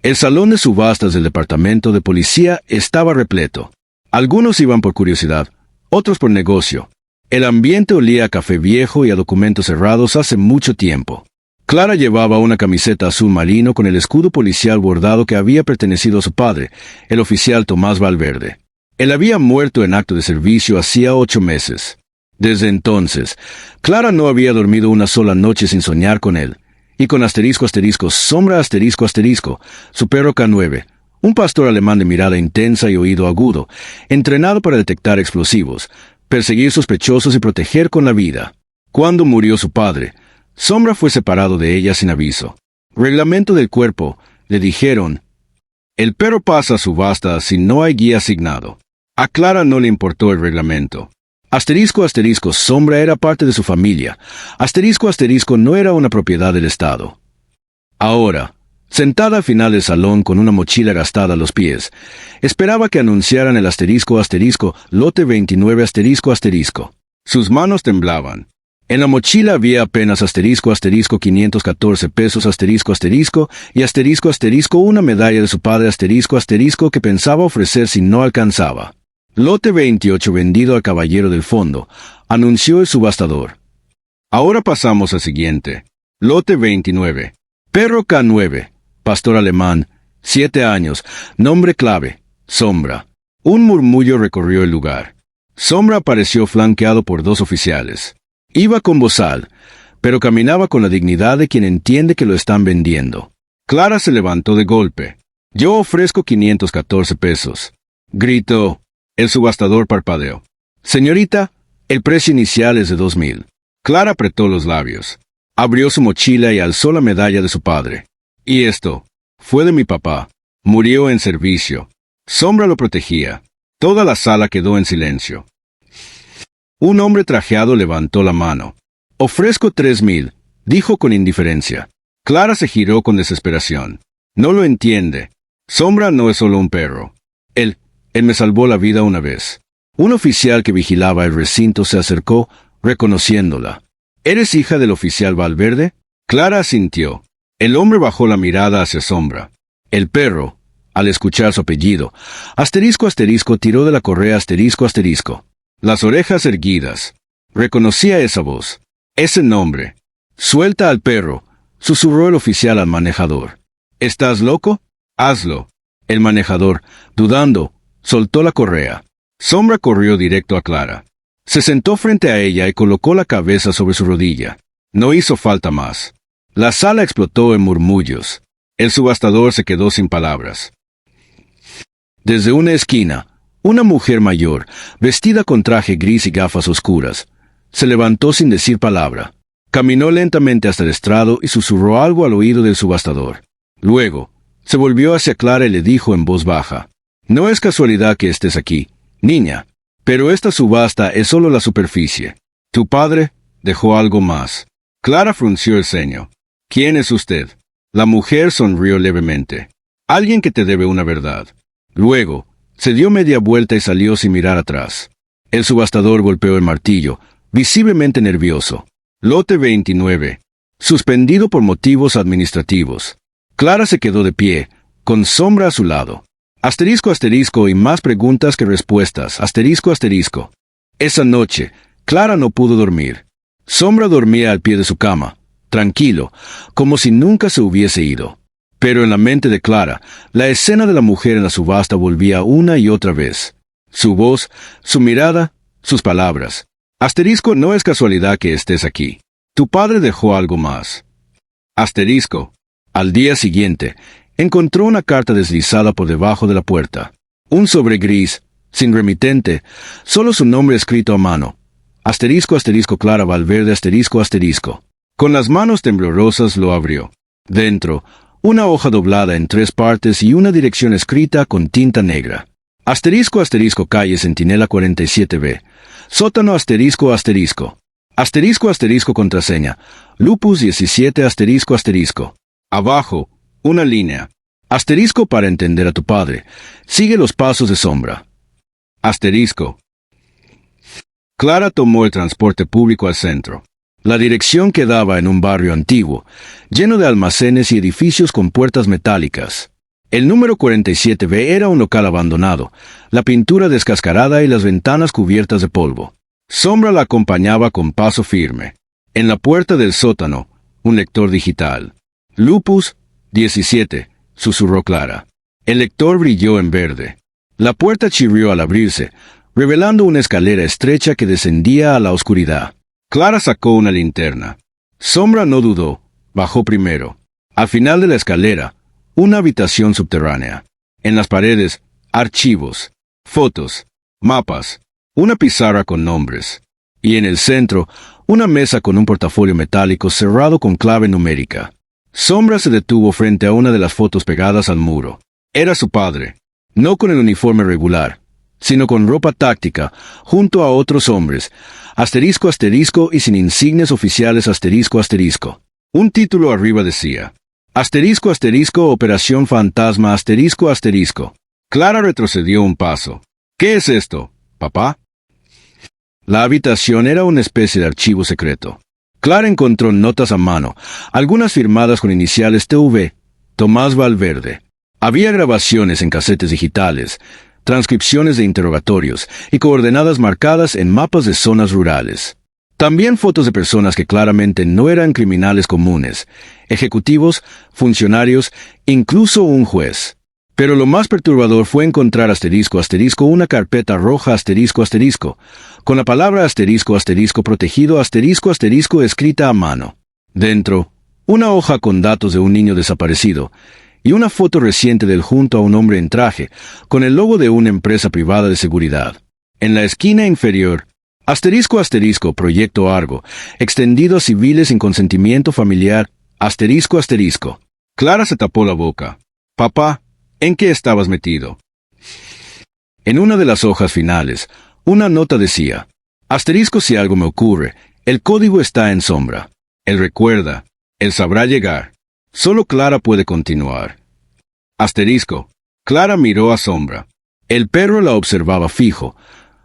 El salón de subastas del departamento de policía estaba repleto. Algunos iban por curiosidad, otros por negocio. El ambiente olía a café viejo y a documentos cerrados hace mucho tiempo. Clara llevaba una camiseta azul marino con el escudo policial bordado que había pertenecido a su padre, el oficial Tomás Valverde. Él había muerto en acto de servicio hacía 8 meses. Desde entonces, Clara no había dormido una sola noche sin soñar con él. Y con sombra su perro K9, un pastor alemán de mirada intensa y oído agudo, entrenado para detectar explosivos, perseguir sospechosos y proteger con la vida. Cuando murió su padre, Sombra fue separado de ella sin aviso. Reglamento del cuerpo, le dijeron. El perro pasa a subasta si no hay guía asignado. A Clara no le importó el reglamento. Sombra era parte de su familia. No era una propiedad del Estado. Ahora, sentada al final del salón con una mochila gastada a los pies, esperaba que anunciaran el lote 29 Sus manos temblaban. En la mochila había apenas 514 pesos y una medalla de su padre que pensaba ofrecer si no alcanzaba. Lote 28 vendido al caballero del fondo, anunció el subastador. Ahora pasamos al siguiente. Lote 29. Perro K9, pastor alemán, 7 años, nombre clave, Sombra. Un murmullo recorrió el lugar. Sombra apareció flanqueado por 2 oficiales. Iba con bozal, pero caminaba con la dignidad de quien entiende que lo están vendiendo. Clara se levantó de golpe. Yo ofrezco 514 pesos. Gritó. El subastador parpadeó. Señorita, el precio inicial es de 2,000. Clara apretó los labios. Abrió su mochila y alzó la medalla de su padre. Y esto, fue de mi papá. Murió en servicio. Sombra lo protegía. Toda la sala quedó en silencio. Un hombre trajeado levantó la mano. Ofrezco 3,000, dijo con indiferencia. Clara se giró con desesperación. No lo entiende. Sombra no es solo un perro. Él me salvó la vida una vez. Un oficial que vigilaba el recinto se acercó, reconociéndola. ¿Eres hija del oficial Valverde? Clara asintió. El hombre bajó la mirada hacia Sombra. El perro, al escuchar su apellido, tiró de la correa Las orejas erguidas. Reconocía esa voz. Ese nombre. Suelta al perro, susurró el oficial al manejador. ¿Estás loco? Hazlo. El manejador, dudando, soltó la correa. Sombra corrió directo a Clara. Se sentó frente a ella y colocó la cabeza sobre su rodilla. No hizo falta más. La sala explotó en murmullos. El subastador se quedó sin palabras. Desde una esquina, una mujer mayor, vestida con traje gris y gafas oscuras, se levantó sin decir palabra. Caminó lentamente hasta el estrado y susurró algo al oído del subastador. Luego, se volvió hacia Clara y le dijo en voz baja. No es casualidad que estés aquí, niña, pero esta subasta es solo la superficie. Tu padre dejó algo más. Clara frunció el ceño. ¿Quién es usted? La mujer sonrió levemente. Alguien que te debe una verdad. Luego, se dio media vuelta y salió sin mirar atrás. El subastador golpeó el martillo, visiblemente nervioso. Lote 29. Suspendido por motivos administrativos. Clara se quedó de pie, con Sombra a su lado. Y más preguntas que respuestas. Esa noche, Clara no pudo dormir. Sombra dormía al pie de su cama, tranquilo, como si nunca se hubiese ido. Pero en la mente de Clara, la escena de la mujer en la subasta volvía una y otra vez. Su voz, su mirada, sus palabras. No es casualidad que estés aquí. Tu padre dejó algo más. Al día siguiente, encontró una carta deslizada por debajo de la puerta. Un sobre gris, sin remitente, solo su nombre escrito a mano. Clara Valverde Con las manos temblorosas lo abrió. Dentro, una hoja doblada en 3 partes y una dirección escrita con tinta negra. Calle Centinela 47B. Sótano Contraseña. Lupus 17 Abajo, una línea. Para entender a tu padre. Sigue los pasos de Sombra. Clara tomó el transporte público al centro. La dirección quedaba en un barrio antiguo, lleno de almacenes y edificios con puertas metálicas. El número 47B era un local abandonado, la pintura descascarada y las ventanas cubiertas de polvo. Sombra la acompañaba con paso firme. En la puerta del sótano, un lector digital. Lupus 17, susurró Clara. El lector brilló en verde. La puerta chirrió al abrirse, revelando una escalera estrecha que descendía a la oscuridad. Clara sacó una linterna. Sombra no dudó, bajó primero. Al final de la escalera, una habitación subterránea. En las paredes, archivos, fotos, mapas, una pizarra con nombres. Y en el centro, una mesa con un portafolio metálico cerrado con clave numérica. Sombra se detuvo frente a una de las fotos pegadas al muro. Era su padre, no con el uniforme regular, sino con ropa táctica, junto a otros hombres, asterisco asterisco y sin insignias oficiales asterisco asterisco. Un título arriba decía, asterisco asterisco Operación Fantasma asterisco asterisco. Clara retrocedió un paso. ¿Qué es esto, papá? La habitación era una especie de archivo secreto. Clara encontró notas a mano, algunas firmadas con iniciales TV, Tomás Valverde. Había grabaciones en casetes digitales, transcripciones de interrogatorios y coordenadas marcadas en mapas de zonas rurales. También fotos de personas que claramente no eran criminales comunes, ejecutivos, funcionarios, incluso un juez. Pero lo más perturbador fue encontrar asterisco asterisco una carpeta roja asterisco asterisco, con la palabra asterisco asterisco protegido asterisco asterisco escrita a mano. Dentro, una hoja con datos de un niño desaparecido, y una foto reciente del junto a un hombre en traje, con el logo de una empresa privada de seguridad. En la esquina inferior, asterisco asterisco Proyecto Argo, extendido a civiles sin consentimiento familiar, asterisco asterisco. Clara se tapó la boca. Papá, ¿en qué estabas metido? En una de las hojas finales, una nota decía, asterisco si algo me ocurre, el código está en Sombra. Él recuerda, él sabrá llegar. Solo Clara puede continuar. Asterisco. Clara miró a Sombra. El perro la observaba fijo,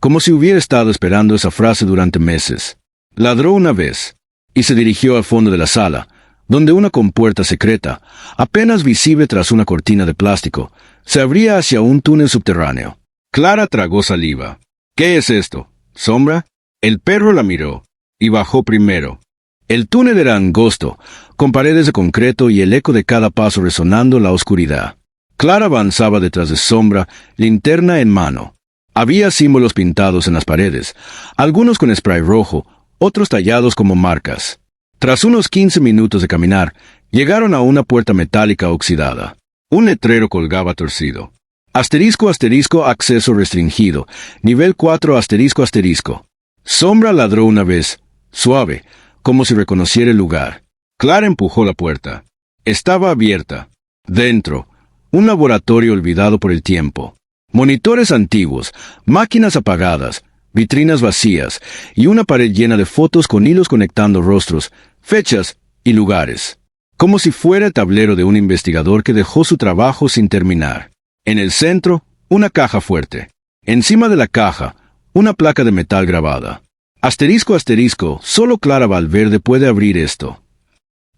como si hubiera estado esperando esa frase durante meses. Ladró una vez, y se dirigió al fondo de la sala, donde una compuerta secreta, apenas visible tras una cortina de plástico, se abría hacia un túnel subterráneo. Clara tragó saliva. ¿Qué es esto, Sombra? El perro la miró, y bajó primero. El túnel era angosto, con paredes de concreto y el eco de cada paso resonando en la oscuridad. Clara avanzaba detrás de Sombra, linterna en mano. Había símbolos pintados en las paredes, algunos con spray rojo, otros tallados como marcas. Tras unos 15 minutos de caminar, llegaron a una puerta metálica oxidada. Un letrero colgaba torcido. Asterisco asterisco acceso restringido, nivel 4 asterisco asterisco. Sombra ladró una vez, suave, como si reconociera el lugar. Clara empujó la puerta. Estaba abierta. Dentro, un laboratorio olvidado por el tiempo. Monitores antiguos, máquinas apagadas, vitrinas vacías y una pared llena de fotos con hilos conectando rostros, fechas y lugares. Como si fuera el tablero de un investigador que dejó su trabajo sin terminar. En el centro, una caja fuerte. Encima de la caja, una placa de metal grabada. Asterisco asterisco, solo Clara Valverde puede abrir esto.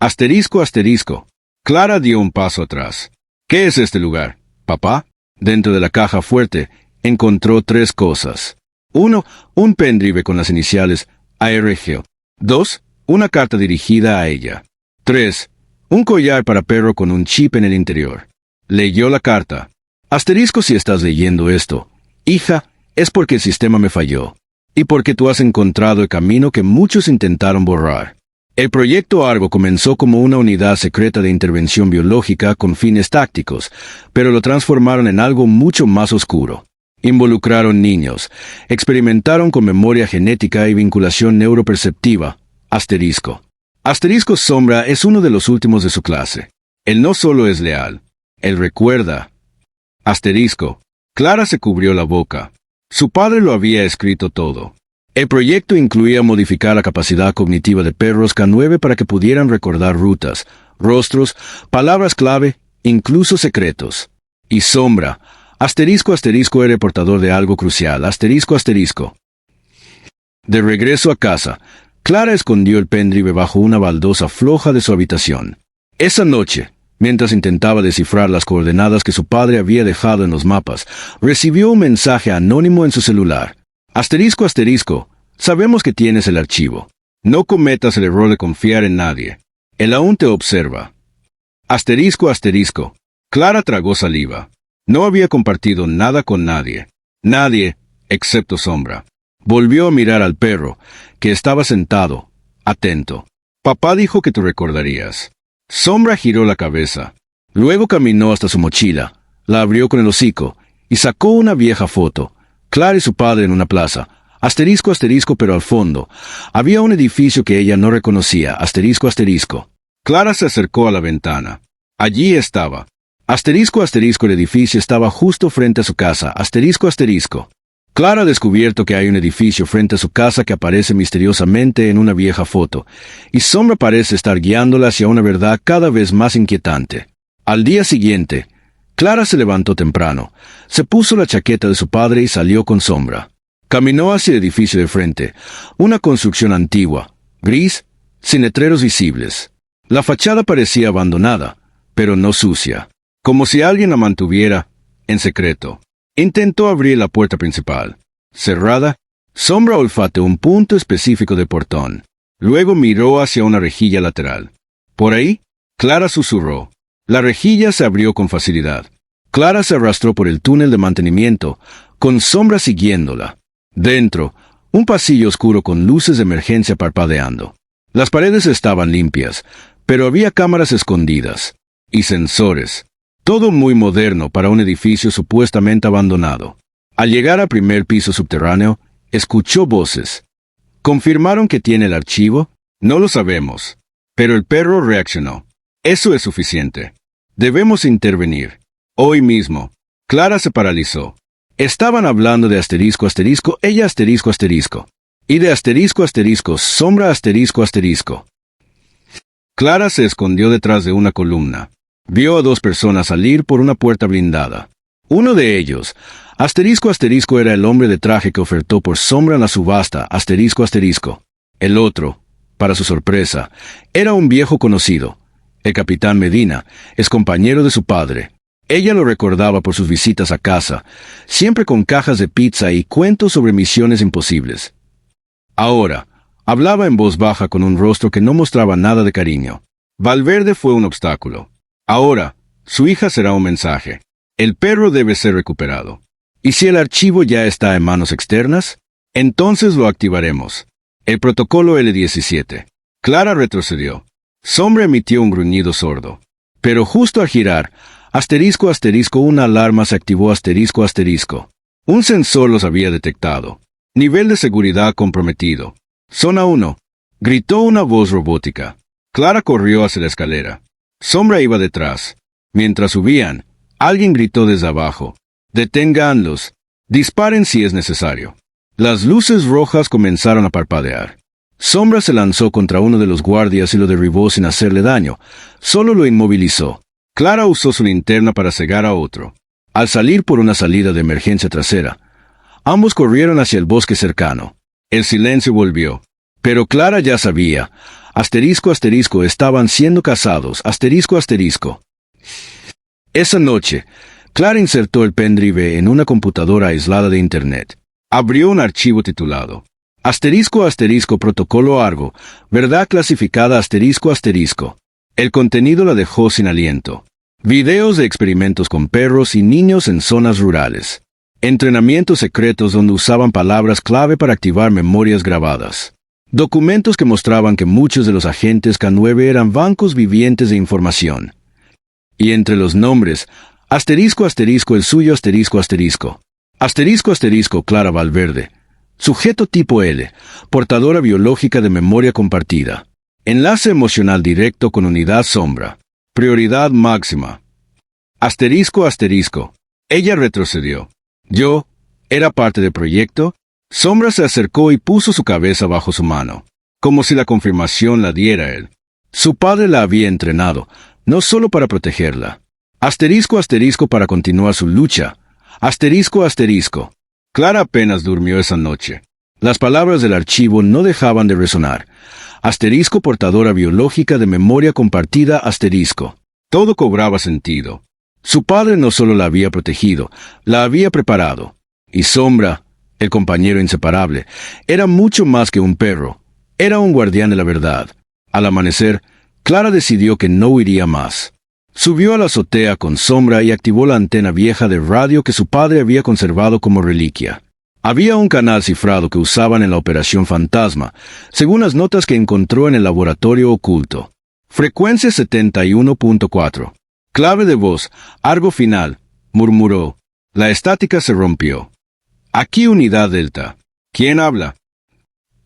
Asterisco asterisco. Clara dio un paso atrás. ¿Qué es este lugar, papá? Dentro de la caja fuerte, encontró 3 cosas. 1. Un pendrive con las iniciales ARG. 2. Una carta dirigida a ella. 3. Un collar para perro con un chip en el interior. Leyó la carta. Asterisco si estás leyendo esto. Hija, es porque el sistema me falló. Y porque tú has encontrado el camino que muchos intentaron borrar. El proyecto Argo comenzó como una unidad secreta de intervención biológica con fines tácticos, pero lo transformaron en algo mucho más oscuro. Involucraron niños, experimentaron con memoria genética y vinculación neuroperceptiva. Asterisco. Asterisco Sombra es uno de los últimos de su clase. Él no solo es leal, él recuerda. Asterisco. Clara se cubrió la boca. Su padre lo había escrito todo. El proyecto incluía modificar la capacidad cognitiva de perros K9 para que pudieran recordar rutas, rostros, palabras clave, incluso secretos. Y Sombra. Asterisco asterisco era el portador de algo crucial. Asterisco asterisco. De regreso a casa, Clara escondió el pendrive bajo una baldosa floja de su habitación. Esa noche, Mientras intentaba descifrar las coordenadas que su padre había dejado en los mapas, recibió un mensaje anónimo en su celular. Asterisco asterisco, sabemos que tienes el archivo. No cometas el error de confiar en nadie. Él aún te observa. Asterisco asterisco. Clara tragó saliva. No había compartido nada con nadie. Nadie, excepto Sombra. Volvió a mirar al perro, que estaba sentado, atento. Papá dijo que te recordarías. Sombra giró la cabeza. Luego caminó hasta su mochila, la abrió con el hocico, y sacó una vieja foto. Clara y su padre en una plaza. Asterisco asterisco, pero al fondo había un edificio que ella no reconocía. Asterisco asterisco. Clara se acercó a la ventana. Allí estaba. Asterisco asterisco, el edificio estaba justo frente a su casa. Asterisco asterisco. Clara ha descubierto que hay un edificio frente a su casa que aparece misteriosamente en una vieja foto, y Sombra parece estar guiándola hacia una verdad cada vez más inquietante. Al día siguiente, Clara se levantó temprano, se puso la chaqueta de su padre y salió con Sombra. Caminó hacia el edificio de frente, una construcción antigua, gris, sin letreros visibles. La fachada parecía abandonada, pero no sucia, como si alguien la mantuviera en secreto. Intentó abrir la puerta principal. Cerrada, Sombra olfateó un punto específico del portón. Luego miró hacia una rejilla lateral. ¿Por ahí? Clara susurró. La rejilla se abrió con facilidad. Clara se arrastró por el túnel de mantenimiento, con Sombra siguiéndola. Dentro, un pasillo oscuro con luces de emergencia parpadeando. Las paredes estaban limpias, pero había cámaras escondidas y sensores. Todo muy moderno para un edificio supuestamente abandonado. Al llegar al primer piso subterráneo, escuchó voces. ¿Confirmaron que tiene el archivo? No lo sabemos. Pero el perro reaccionó. Eso es suficiente. Debemos intervenir. Hoy mismo. Clara se paralizó. Estaban hablando de asterisco asterisco, ella asterisco asterisco. Y de asterisco asterisco, Sombra asterisco asterisco. Clara se escondió detrás de una columna. Vio a dos personas salir por una puerta blindada. Uno de ellos, asterisco asterisco, era el hombre de traje que ofertó por Sombra en la subasta, asterisco asterisco. El otro, para su sorpresa, era un viejo conocido. El capitán Medina, es compañero de su padre. Ella lo recordaba por sus visitas a casa, siempre con cajas de pizza y cuentos sobre misiones imposibles. Ahora, hablaba en voz baja con un rostro que no mostraba nada de cariño. Valverde fue un obstáculo. Ahora, su hija será un mensaje. El perro debe ser recuperado. ¿Y si el archivo ya está en manos externas? Entonces lo activaremos. El protocolo L-17. Clara retrocedió. Sombra emitió un gruñido sordo. Pero justo al girar, asterisco asterisco, una alarma se activó asterisco asterisco. Un sensor los había detectado. Nivel de seguridad comprometido. Zona 1. Gritó una voz robótica. Clara corrió hacia la escalera. Sombra iba detrás. Mientras subían, alguien gritó desde abajo. «Deténganlos. Disparen si es necesario». Las luces rojas comenzaron a parpadear. Sombra se lanzó contra uno de los guardias y lo derribó sin hacerle daño. Solo lo inmovilizó. Clara usó su linterna para cegar a otro. Al salir por una salida de emergencia trasera, ambos corrieron hacia el bosque cercano. El silencio volvió. Pero Clara ya sabía. Asterisco asterisco, estaban siendo cazados. Asterisco asterisco. Esa noche, Clara insertó el pendrive en una computadora aislada de Internet. Abrió un archivo titulado asterisco asterisco protocolo Argo, verdad clasificada asterisco asterisco. El contenido la dejó sin aliento. Videos de experimentos con perros y niños en zonas rurales. Entrenamientos secretos donde usaban palabras clave para activar memorias grabadas. Documentos que mostraban que muchos de los agentes K9 eran bancos vivientes de información. Y entre los nombres, asterisco asterisco, el suyo asterisco asterisco. Asterisco asterisco, Clara Valverde. Sujeto tipo L, portadora biológica de memoria compartida. Enlace emocional directo con unidad Sombra. Prioridad máxima. Asterisco asterisco. Ella retrocedió. Yo, ¿era parte del proyecto? Sombra se acercó y puso su cabeza bajo su mano, como si la confirmación la diera él. Su padre la había entrenado, no solo para protegerla. Asterisco asterisco, para continuar su lucha. Asterisco asterisco. Clara apenas durmió esa noche. Las palabras del archivo no dejaban de resonar. Asterisco, portadora biológica de memoria compartida asterisco. Todo cobraba sentido. Su padre no solo la había protegido, la había preparado. Y Sombra, el compañero inseparable, era mucho más que un perro. Era un guardián de la verdad. Al amanecer, Clara decidió que no huiría más. Subió a la azotea con Sombra y activó la antena vieja de radio que su padre había conservado como reliquia. Había un canal cifrado que usaban en la Operación Fantasma, según las notas que encontró en el laboratorio oculto. Frecuencia 71.4. Clave de voz, Argo final, murmuró. La estática se rompió. Aquí Unidad Delta. ¿Quién habla?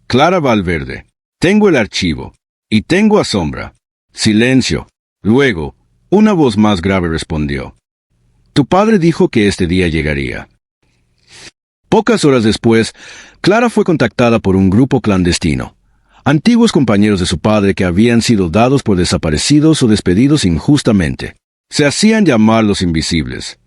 Clara Valverde. Tengo el archivo. Y tengo a Sombra. Silencio. Luego, una voz más grave respondió. Tu padre dijo que este día llegaría. Pocas horas después, Clara fue contactada por un grupo clandestino. Antiguos compañeros de su padre que habían sido dados por desaparecidos o despedidos injustamente. Se hacían llamar los invisibles.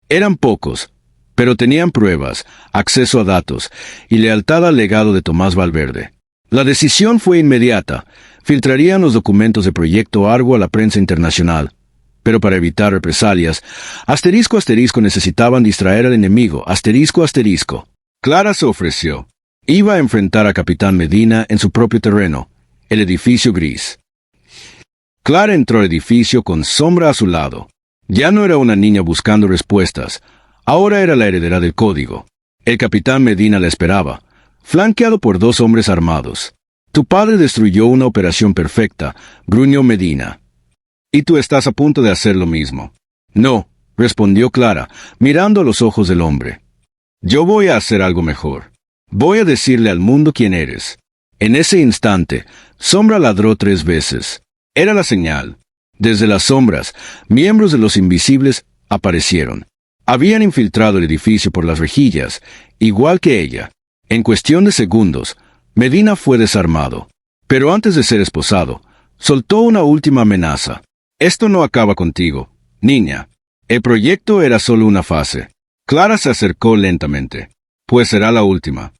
Eran pocos, pero tenían pruebas, acceso a datos y lealtad al legado de Tomás Valverde. La decisión fue inmediata. Filtrarían los documentos de Proyecto Argo a la prensa internacional. Pero para evitar represalias, *** necesitaban distraer al enemigo, ***. Clara se ofreció. Iba a enfrentar a Capitán Medina en su propio terreno, el edificio gris. Clara entró al edificio con Sombra a su lado. Ya no era una niña buscando respuestas, ahora era la heredera del código. El Capitán Medina la esperaba, flanqueado por 2 hombres armados. Tu padre destruyó una operación perfecta, gruñó Medina. Y tú estás a punto de hacer lo mismo. No, respondió Clara, mirando a los ojos del hombre. Yo voy a hacer algo mejor. Voy a decirle al mundo quién eres. En ese instante, Sombra ladró 3 veces. Era la señal. Desde las sombras, miembros de los invisibles aparecieron. Habían infiltrado el edificio por las rejillas, igual que ella. En cuestión de segundos, Medina fue desarmado. Pero antes de ser esposado, soltó una última amenaza. Esto no acaba contigo, niña. El proyecto era solo una fase. Clara se acercó lentamente. Pues será la última.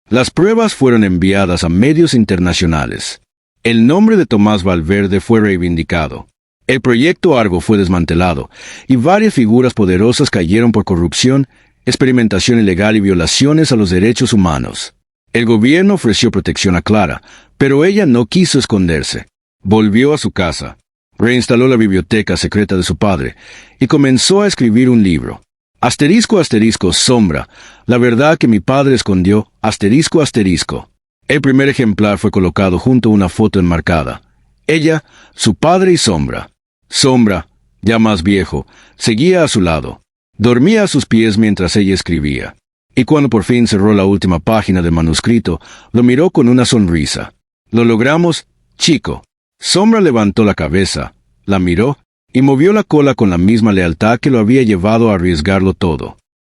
Las pruebas fueron enviadas a medios internacionales. El nombre de Tomás Valverde fue reivindicado. El proyecto Argo fue desmantelado, y varias figuras poderosas cayeron por corrupción, experimentación ilegal y violaciones a los derechos humanos. El gobierno ofreció protección a Clara, pero ella no quiso esconderse. Volvió a su casa, reinstaló la biblioteca secreta de su padre, y comenzó a escribir un libro. *** Sombra, la verdad que mi padre escondió, ***. El primer ejemplar fue colocado junto a una foto enmarcada. Ella, su padre y Sombra. Sombra, ya más viejo, seguía a su lado. Dormía a sus pies mientras ella escribía. Y cuando por fin cerró la última página del manuscrito, lo miró con una sonrisa. «Lo logramos, chico». Sombra levantó la cabeza, la miró, y movió la cola con la misma lealtad que lo había llevado a arriesgarlo todo.